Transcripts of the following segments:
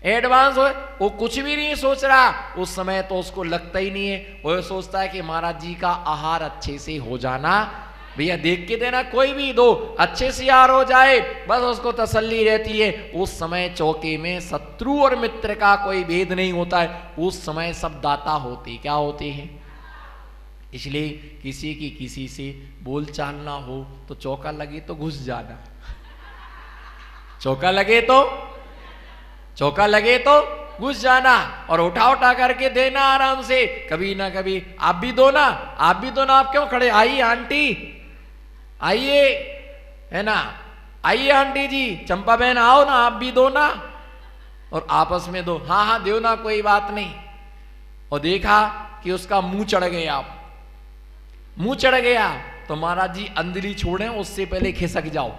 Advance हो, वो कुछ भी नहीं सोच रहा उस समय, तो उसको लगता ही नहीं है। वो सोचता है कि महाराज जी का आहार अच्छे से हो जाना, भैया देख के देना, कोई भी दो अच्छे से आहार हो जाए, बस उसको तसल्ली रहती है। उस समय चौके में शत्रु और मित्र का कोई भेद नहीं होता है, उस समय सब दाता होते क्या होते हैं। इसलिए किसी की किसी से बोल चाल ना हो तो चौका लगे तो घुस जाना, चौका लगे तो घुस जाना, और उठा उठा करके देना आराम से। कभी ना कभी आप भी दो ना, आप क्यों खड़े, आइए आंटी, आइए, है ना, आइए आंटी जी, चंपा बहन आओ ना, आप भी दो ना, और आपस में दो, हाँ हाँ दो ना, कोई बात नहीं। और देखा कि उसका मुंह चढ़ गया, तो महाराज जी अंदली छोड़े, उससे पहले खिसक जाओ,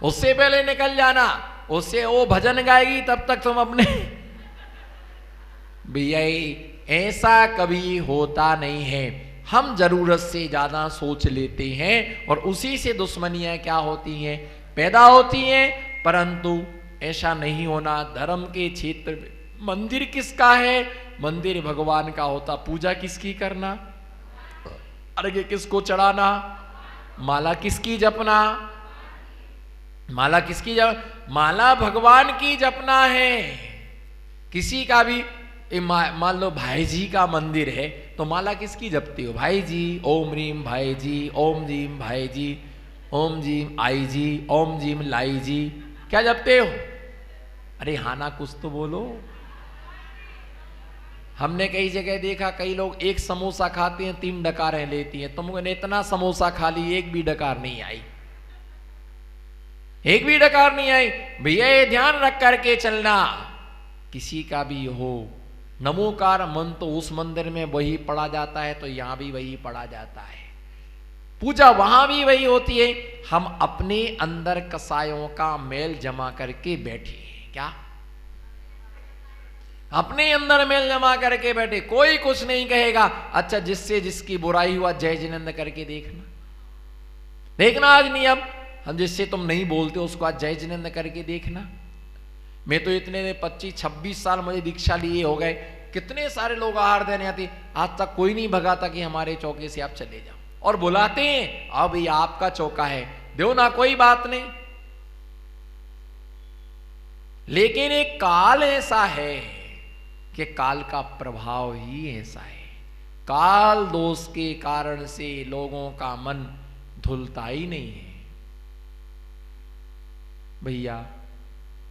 उससे पहले निकल जाना, उससे वो भजन गाएगी तब तक तुम अपने भैया ऐसा कभी होता नहीं है। हम जरूरत से ज्यादा सोच लेते हैं और उसी से दुश्मनियां क्या होती हैं, पैदा होती हैं। परंतु ऐसा नहीं होना। धर्म के क्षेत्र में मंदिर किसका है, मंदिर भगवान का होता, पूजा किसकी करना, अर्घ्य किसको चढ़ाना, माला किसकी जपना, माला भगवान की जपना है। किसी का भी मान लो भाई जी का मंदिर है तो माला किसकी जपती हो, भाई जी, ओम रीम भाई जी, ओम जीम भाई जी, ओम जीम आई जी, ओम जीम लाई जी, क्या जपते हो। अरे हाँ ना, कुछ तो बोलो। हमने कई जगह देखा, कई लोग एक समोसा खाते हैं 3 डकारें लेती हैं। तुमने इतना समोसा खा ली, एक भी डकार नहीं आई, एक भी डकार नहीं आई। भैया ये ध्यान रख करके चलना, किसी का भी हो नमोकार मन तो उस मंदिर में वही पढ़ा जाता है, तो यहां भी वही पढ़ा जाता है, पूजा वहां भी वही होती है। हम अपने अंदर कसायों का मेल जमा करके बैठे हैं, क्या अपने अंदर मेल जमा करके बैठे, कोई कुछ नहीं कहेगा। अच्छा, जिससे जिसकी बुराई हुआ जय जिनेंद्र करके देखना आज नियम, हम जिससे तुम नहीं बोलते उसको आज जय जिनेंद्र करके देखना। मैं तो इतने 25-26 साल मुझे दीक्षा लिए हो गए, कितने सारे लोग आहार देने आते, आज तक कोई नहीं भगाता कि हमारे चौके से आप चले जाओ, और बुलाते हैं, अब ये आपका चौका है, दो ना, कोई बात नहीं। लेकिन एक काल ऐसा है कि काल का प्रभाव ही ऐसा है, काल दोष के कारण से लोगों का मन धुलता ही नहीं है। भैया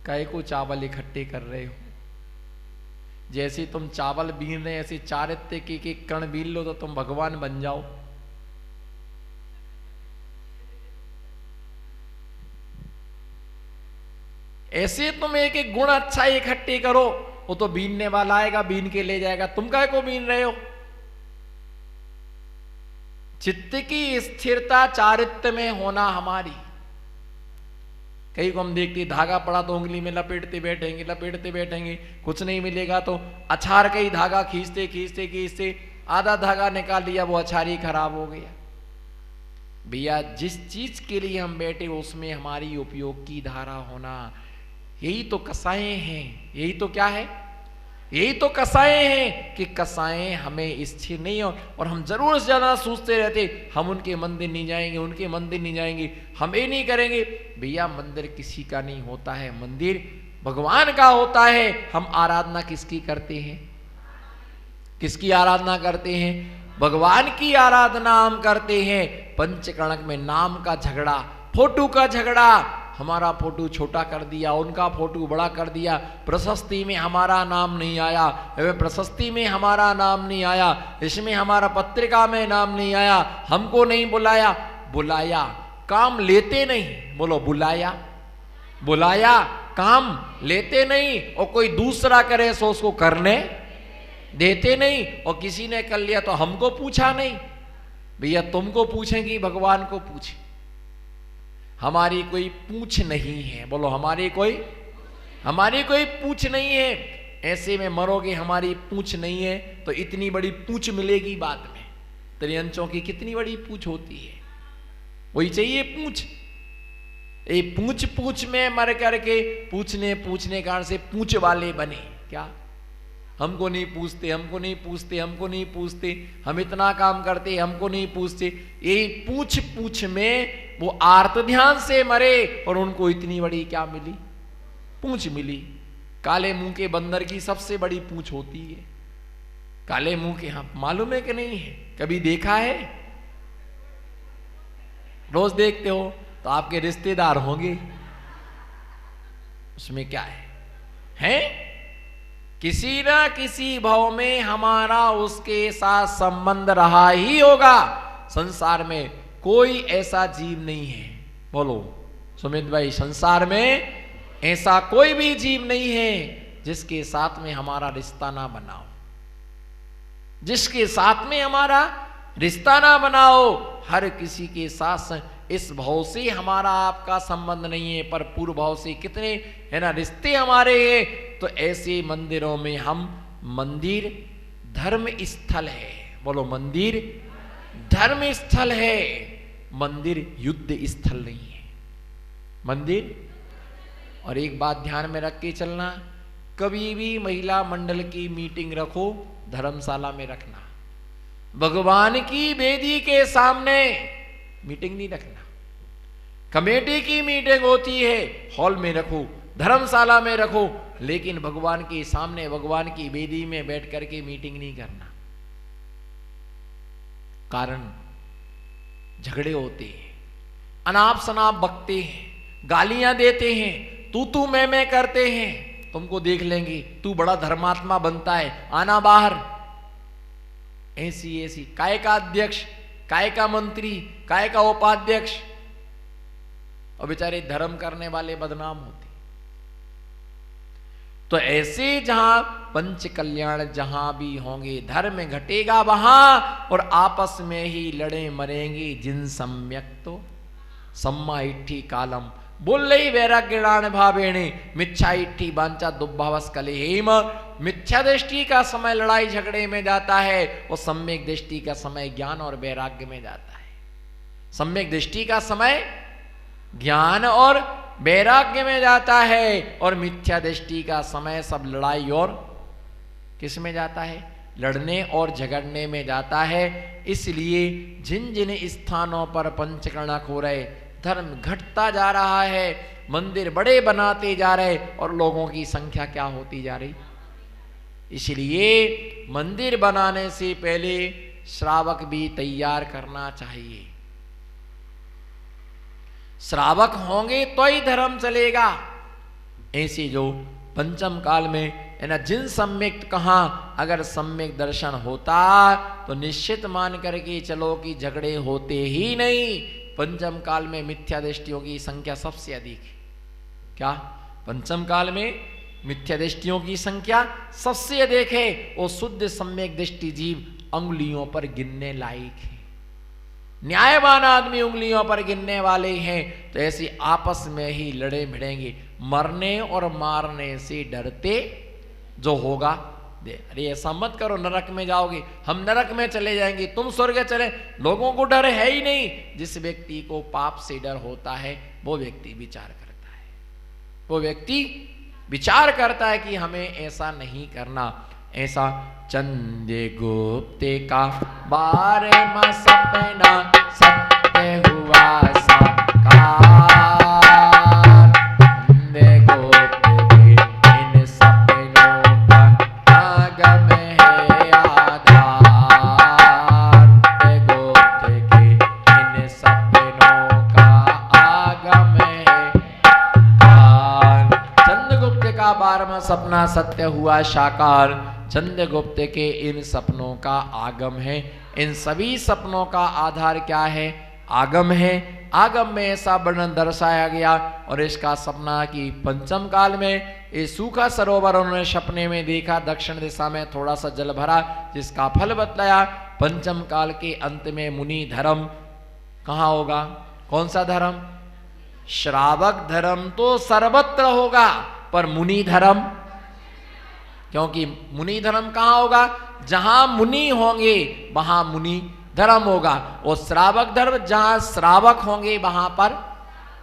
काय को चावल इकट्ठे कर रहे हो, जैसे तुम चावल बीन रहे ऐसे चारित्य के कण बीन लो तो तुम भगवान बन जाओ। ऐसे तुम एक एक गुण अच्छा इकट्ठे करो, वो तो बीनने वाला आएगा, बीन के ले जाएगा, तुम काय को बीन रहे हो। चित्त की स्थिरता चारित्य में होना हमारी। कई को हम देखते धागा पड़ा तो उंगली में लपेटते बैठेंगे, कुछ नहीं मिलेगा तो अछार का ही धागा खींचते आधा धागा निकाल लिया, वो अछार ही खराब हो गया। भैया जिस चीज के लिए हम बैठे उसमें हमारी उपयोग की धारा होना, यही तो कसाएं हैं। यही तो क्या है, यही तो कसाएं हैं कि कसाएं हमें स्थिर नहीं हो, और हम जरूर से ज्यादा सोचते रहते, हम उनके मंदिर नहीं जाएंगे, हम ये नहीं करेंगे। भैया मंदिर किसी का नहीं होता है, मंदिर भगवान का होता है। हम आराधना किसकी करते हैं, किसकी आराधना करते हैं, भगवान की आराधना हम करते हैं। पंचकणक में नाम का झगड़ा, फोटो का झगड़ा, हमारा फोटो छोटा कर दिया, उनका फोटो बड़ा कर दिया, प्रशस्ति में हमारा नाम नहीं आया, प्रशस्ति में हमारा नाम नहीं आया, इसमें हमारा पत्रिका में नाम नहीं आया, हमको नहीं बुलाया, काम लेते नहीं, बोलो बुलाया काम लेते नहीं, और कोई दूसरा करे सो उसको करने देते नहीं, और किसी ने कर लिया तो हमको पूछा नहीं। भैया तुमको पूछेंगी, भगवान को पूछे, हमारी कोई पूछ नहीं है, बोलो हमारी कोई पूछ नहीं है। ऐसे में मरोगे, हमारी पूछ नहीं है तो इतनी बड़ी पूछ मिलेगी बाद में। त्रियंचों की कितनी बड़ी पूछ होती है, वही चाहिए पूछ। ये पूछ पूछ में मर करके पूछने पूछने कारण से पूछ वाले बने। क्या हमको नहीं पूछते, हमको नहीं पूछते, हमको नहीं पूछते, हम इतना काम करते हमको नहीं पूछते। यही पूछ पूछ में वो आर्त ध्यान से मरे और उनको इतनी बड़ी क्या मिली? पूछ मिली। काले मुंह के बंदर की सबसे बड़ी पूछ होती है। काले मुंह के, हाँ मालूम है कि नहीं है? कभी देखा है? रोज देखते हो तो आपके रिश्तेदार होंगे, उसमें क्या है? किसी ना किसी भाव में हमारा उसके साथ संबंध रहा ही होगा। संसार में कोई ऐसा जीव नहीं है, बोलो सुमित भाई, संसार में ऐसा कोई भी जीव नहीं है जिसके साथ में हमारा रिश्ता ना बनाओ, जिसके साथ में हमारा रिश्ता ना बनाओ। हर किसी के साथ इस भाव से हमारा आपका संबंध नहीं है, पर पूर्व भाव से कितने है ना रिश्ते हमारे हैं। तो ऐसे मंदिरों में हम, मंदिर धर्म स्थल है, बोलो मंदिर धर्म स्थल है, मंदिर युद्ध स्थल नहीं है मंदिर। और एक बात ध्यान में रख के चलना, कभी भी महिला मंडल की मीटिंग रखो धर्मशाला में रखना, भगवान की वेदी के सामने मीटिंग नहीं रखना। कमेटी की मीटिंग होती है हॉल में रखो, धर्मशाला में रखो, लेकिन भगवान के सामने भगवान की वेदी में बैठ करके मीटिंग नहीं करना। कारण झगड़े होते हैं, अनाप शनाप बकते हैं, गालियां देते हैं, तू मैं करते हैं। तुमको देख लेंगे, तू बड़ा धर्मात्मा बनता है, आना बाहर। ऐसी ऐसी काय का अध्यक्ष, काय का मंत्री, काय का उपाध्यक्ष, और बेचारे धर्म करने वाले बदनाम होते। तो ऐसे जहां पंच कल्याण जहां भी होंगे, धर्म घटेगा वहां, और आपस में ही लड़े मरेंगे जिन सम्यक तो सम्मा इट्ठी कालम बोल रही वैराग्यणान भावेणे मिच्छा इट्ठी बांचा दुर्भावस कलेहेम। मिथ्या दृष्टि का समय लड़ाई झगड़े में जाता है, और सम्यक दृष्टि का समय ज्ञान और वैराग्य में जाता है। सम्यक दृष्टि का समय ज्ञान और वैराग्य में जाता है, और मिथ्या दृष्टि का समय सब लड़ाई और किस में जाता है? लड़ने और झगड़ने में जाता है। इसलिए जिन जिन स्थानों पर पंचकर्णक हो रहे, धर्म घटता जा रहा है, मंदिर बड़े बनाते जा रहे, और लोगों की संख्या क्या होती जा रही। इसलिए मंदिर बनाने से पहले श्रावक भी तैयार करना चाहिए। श्रावक होंगे तो ही धर्म चलेगा। ऐसे जो पंचम काल में है ना, जिन सम्यक कहा अगर सम्यक दर्शन होता तो निश्चित मान करके चलो कि झगड़े होते ही नहीं। पंचम काल में मिथ्या दृष्टियों की संख्या सबसे अधिक है। क्या? पंचम काल में मिथ्या दृष्टियों की संख्या सबसे अधिक है। वो शुद्ध सम्यक दृष्टि जीव अंगुलियों पर गिनने लायक है। न्यायवान आदमी उंगलियों पर गिनने वाले हैं। तो ऐसे आपस में ही लड़े भिड़ेंगे, मरने और मारने से डरते जो होगा दे। अरे ऐसा मत करो, नरक में जाओगे, हम नरक में चले जाएंगे, तुम स्वर्ग चले। लोगों को डर है ही नहीं। जिस व्यक्ति को पाप से डर होता है वो व्यक्ति विचार करता है, वो व्यक्ति विचार करता है कि हमें ऐसा नहीं करना। ऐसा चंद्रगुप्त का 12वां सपना सत्य हुआ साकार। चंद्रगुप्त के इन सपनों का आगम है आधार। चंद्रगुप्त के इन सपनों का आगम है आधार। चंद्रगुप्त का 12वां सपना सत्य हुआ साकार। चंद्रगुप्त के इन सपनों का आगम है। इन सभी सपनों का आधार क्या है? आगम है। आगम में ऐसा वर्णन दर्शाया गया। और इसका सपना कि पंचम काल में ये सूखा सरोवर उन्होंने सपने में देखा, दक्षिण दिशा में थोड़ा सा जल भरा, जिसका फल बतलाया। पंचम काल के अंत में मुनि धर्म कहाँ होगा? कौन सा धर्म? श्रावक धर्म तो सर्वत्र होगा, पर मुनि धर्म, क्योंकि मुनि धर्म कहां होगा? जहां मुनि होंगे वहां मुनि धर्म होगा। और श्रावक धर्म, जहां श्रावक होंगे वहां पर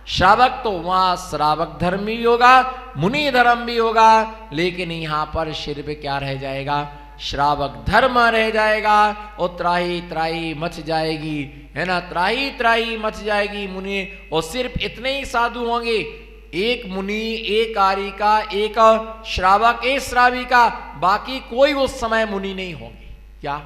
श्रावक, तो वहां श्रावक धर्म भी होगा, मुनि धर्म भी होगा, लेकिन यहां पर सिर्फ क्या रह जाएगा, श्रावक धर्म रह जाएगा। और त्राही त्राही मच जाएगी, है ना, त्राही त्राही मच जाएगी मुनि। और सिर्फ इतने ही साधु होंगे, एक मुनि, एक आर्यिका, एक श्रावक, एक श्राविका, बाकी कोई उस समय मुनि नहीं होंगे। क्या,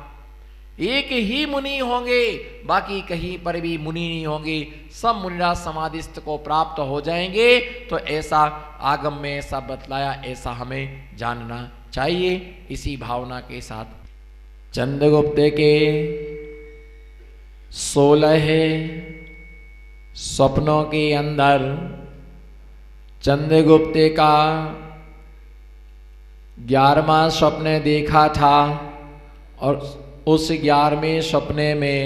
एक ही मुनि होंगे, बाकी कहीं पर भी मुनि नहीं होंगे, सब मुनिराज समाधिस्थ को प्राप्त हो जाएंगे। तो ऐसा आगम में ऐसा बतलाया, ऐसा हमें जानना चाहिए। इसी भावना के साथ चंद्रगुप्त के 16 स्वप्नों के अंदर चंद्रगुप्त का 11वां स्वप्न देखा था, और उस 11वें सपने में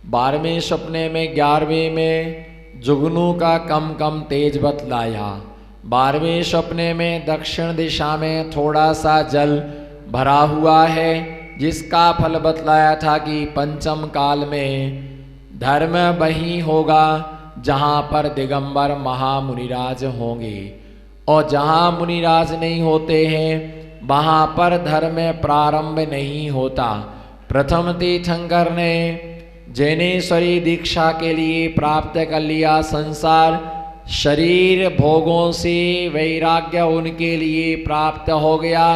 12वें सपने में 11वें में जुगनू का कम कम तेज बतलाया। 12वें सपने में दक्षिण दिशा में थोड़ा सा जल भरा हुआ है, जिसका फल बतलाया था कि पंचम काल में धर्म वही होगा जहाँ पर दिगंबर महामुनिराज होंगे, और जहाँ मुनिराज नहीं होते हैं वहाँ पर धर्म प्रारंभ नहीं होता। प्रथम तीर्थंकर ने जैनेश्वरी दीक्षा के लिए प्राप्त कर लिया संसार, शरीर भोगों से वैराग्य उनके लिए प्राप्त हो गया,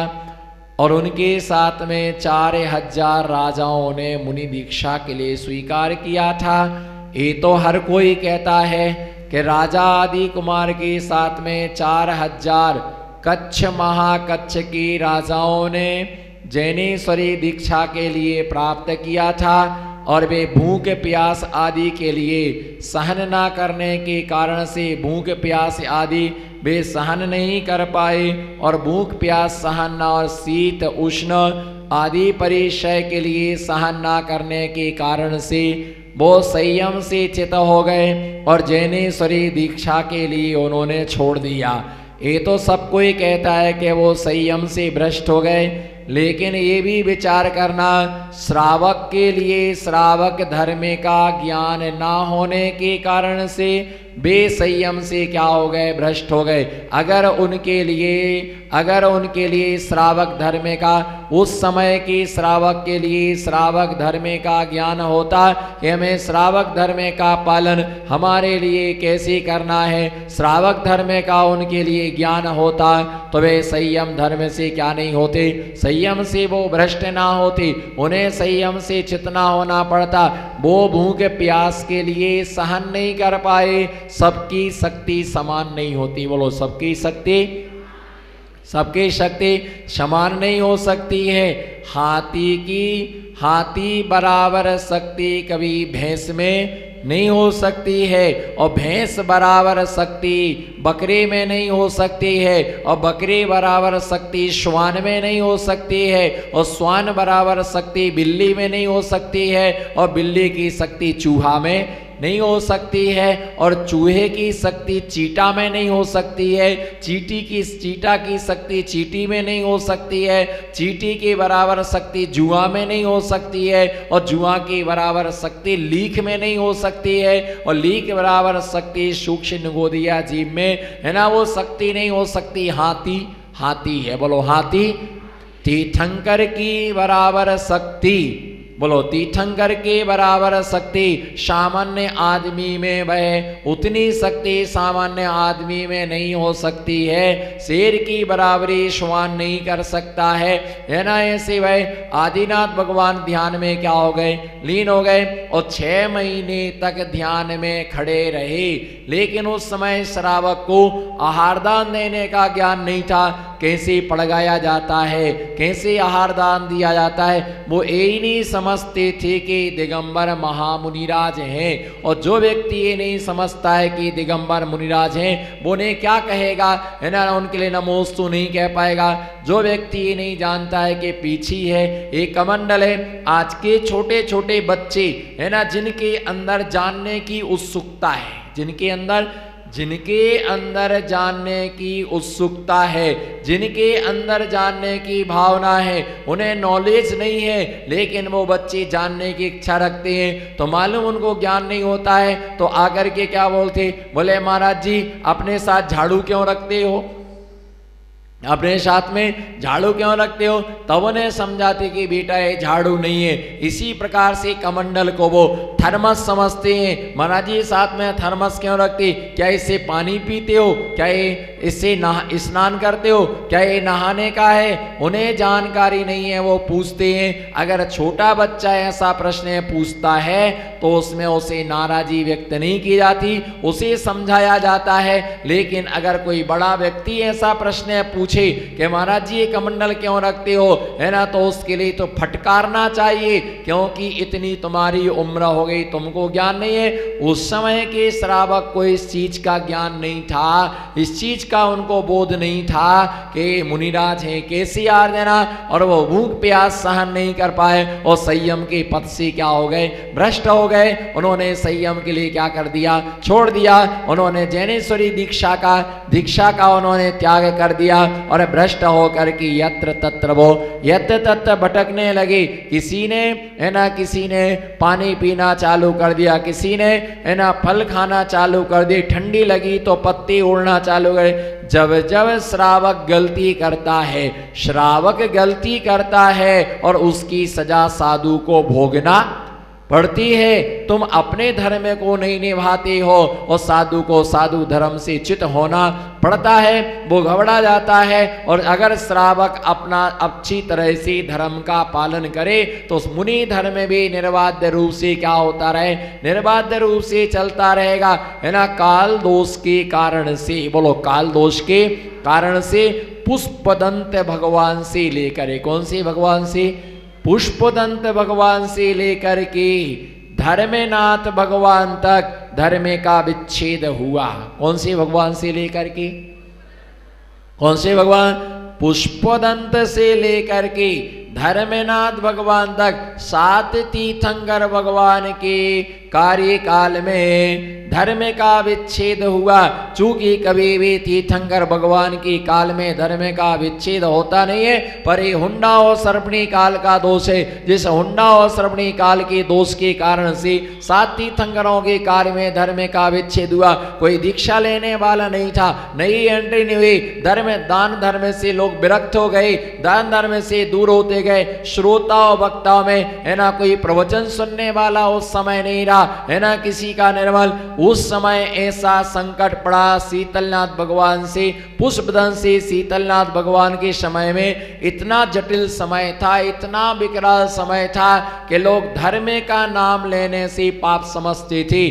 और उनके साथ में 4000 राजाओं ने मुनि दीक्षा के लिए स्वीकार किया था। ये तो हर कोई कहता है कि राजा आदि कुमार के साथ में 4000 कच्छ महाकच्छ की राजाओं ने जैनेश्वरी दीक्षा के लिए प्राप्त किया था, और वे भूख प्यास आदि के लिए सहन ना करने के कारण से भूख प्यास आदि वे सहन नहीं कर पाए, और भूख प्यास सहन और शीत उष्ण आदि परिचय के लिए सहन ना करने के कारण से वो संयम से चित हो गए, और जैनेश्वरी दीक्षा के लिए उन्होंने छोड़ दिया। ये तो सब कोई कहता है कि वो संयम से भ्रष्ट हो गए, लेकिन ये भी विचार करना, श्रावक के लिए श्रावक धर्म का ज्ञान ना होने के कारण से बेसंयम से क्या हो गए, भ्रष्ट हो गए। अगर उनके लिए श्रावक धर्म का, उस समय के श्रावक के लिए श्रावक धर्म का ज्ञान होता कि हमें श्रावक धर्म का पालन हमारे लिए कैसे करना है, श्रावक धर्म का उनके लिए ज्ञान होता, तो वे संयम धर्म से क्या नहीं होते, संयम से वो भ्रष्ट ना होते, उन्हें संयम से चितना होना पड़ता। वो भूख प्यास के लिए सहन नहीं कर पाए। सबकी शक्ति समान नहीं होती, बोलो सबकी शक्ति समान नहीं हो सकती है। हाथी बराबर शक्ति कभी भैंस में नहीं हो सकती है, और भैंस बराबर शक्ति बकरे में नहीं हो सकती है, और बकरे बराबर शक्ति श्वान में नहीं हो सकती है, और श्वान बराबर शक्ति बिल्ली में नहीं हो सकती है, और बिल्ली की शक्ति चूहा में नहीं हो सकती है, और चूहे की शक्ति चीटा में नहीं हो सकती है, चीटा की शक्ति चीटी में नहीं हो सकती है, चीटी के बराबर शक्ति जुआ में नहीं हो सकती है, और जुआ की बराबर शक्ति लीख में नहीं हो सकती है, और लीख बराबर शक्ति सूक्ष्म निगोदिया जीव में, है ना, वो शक्ति नहीं हो सकती। हाथी है, बोलो हाथी। तीर्थंकर की बराबर शक्ति, बोलो तीर्थंकर के बराबर शक्ति सामान्य आदमी में वह उतनी शक्ति सामान्य आदमी में नहीं हो सकती है। शेर की बराबरी श्वान नहीं कर सकता है ना। ऐसे वह आदिनाथ भगवान ध्यान में क्या हो गए, लीन हो गए, और 6 महीने तक ध्यान में खड़े रहे। लेकिन उस समय श्रावक को आहार दान देने का ज्ञान नहीं था, कैसे पड़गाया जाता है, कैसे आहार दान दिया जाता है, वो यही नहीं समझते थे कि दिगंबर महामुनिराज हैं। और जो व्यक्ति ये नहीं समझता है कि दिगंबर मुनिराज हैं, वो ने क्या कहेगा, है ना, उनके लिए नमोस्तु नहीं कह पाएगा। जो व्यक्ति ये नहीं जानता है कि पीछी है, एक कमंडल है। आज के छोटे छोटे बच्चे, है ना, जिनके अंदर जानने की उत्सुकता है, जिनके अंदर जिनके अंदर जानने की उत्सुकता है, जिनके अंदर जानने की भावना है, उन्हें नॉलेज नहीं है लेकिन वो बच्चे जानने की इच्छा रखते हैं, तो मालूम उनको ज्ञान नहीं होता है, तो आकर के क्या बोलते, बोले महाराज जी अपने साथ झाड़ू क्यों रखते हो, अपने साथ में झाड़ू क्यों रखते हो। तब उन्हें समझाते कि बेटा ये झाड़ू नहीं है। इसी प्रकार से कमंडल को वो थर्मस समझते हैं। महाराज जी साथ में थर्मस क्यों रखते, क्या इससे पानी पीते हो, क्या ये इससे स्नान करते हो, क्या ये नहाने का है, उन्हें जानकारी नहीं है। वो पूछते हैं, अगर छोटा बच्चा ऐसा प्रश्न पूछता है तो उसमें उसे नाराजी व्यक्त नहीं की जाती, उसे समझाया जाता है। लेकिन अगर कोई बड़ा व्यक्ति ऐसा प्रश्न पूछे कि महाराज जी ये कमंडल क्यों रखते हो, है ना, तो उसके लिए तो फटकारना चाहिए, क्योंकि इतनी तुम्हारी उम्र हो गई, तुमको ज्ञान नहीं है। उस समय के श्रावक को इस चीज का ज्ञान नहीं था, इस चीज का उनको बोध नहीं था कि मुनिराज हैं कैसे यार देना, और वो भूख प्यास सहन नहीं कर पाए और संयम के पथ से क्या हो गए, भ्रष्ट हो गए। उन्होंने संयम के लिए क्या कर दिया, छोड़ दिया। उन्होंने जैनेश्वरी दीक्षा का उन्होंने त्याग कर दिया और भ्रष्ट होकर के यत्र तत्र वो यत्र तत्र भटकने लगे। किसी ने, है ना, किसी ने पानी पीना चालू कर दिया, किसी ने, है ना, फल खाना चालू कर दी, ठंडी लगी तो पत्ते उड़ना चालू करे। जब जब श्रावक गलती करता है, श्रावक गलती करता है और उसकी सजा साधु को भोगना पड़ती है। तुम अपने धर्म को नहीं निभाते हो और साधु को साधु धर्म से च्युत होना पड़ता है, वो घबरा जाता है। और अगर श्रावक अपना अच्छी तरह से धर्म का पालन करे तो उस मुनि धर्म भी निर्बाध रूप से क्या होता रहे, निर्बाध रूप से चलता रहेगा, है ना। काल दोष के कारण से, बोलो काल दोष के कारण से पुष्पदंत भगवान से लेकर, कौन से भगवान से, पुष्पदंत भगवान से लेकर के धर्मनाथ भगवान तक धर्म का विच्छेद हुआ। कौन से भगवान से लेकर के, कौन से भगवान, पुष्पदंत से लेकर के धर्मनाथ भगवान तक 7 तीर्थंकर भगवान के कार्यकाल में धर्म का विच्छेद हुआ। चूंकि कभी भी तीर्थंकर भगवान के काल में धर्म का विच्छेद होता नहीं है, पर ये हुंडा और सर्पणी काल का दोष है। जिस हुंडा और सर्पणी काल के दोष के कारण से 7 तीर्थंकरों के काल में धर्म का विच्छेद हुआ। कोई दीक्षा लेने वाला नहीं था, नई एंट्री नहीं हुई, दान धर्म से लोग विरक्त हो गए, दान धर्म से दूर होते गए। श्रोताओं वक्ताओं में, है ना, कोई प्रवचन सुनने वाला उस समय नहीं रहा, है ना, किसी का निर्मल। उस समय ऐसा संकट पड़ा शीतलनाथ भगवान से, पुष्पदंत से शीतलनाथ भगवान के समय में इतना जटिल समय था, इतना विकराल समय था कि लोग धर्म का नाम लेने से पाप समझते थे।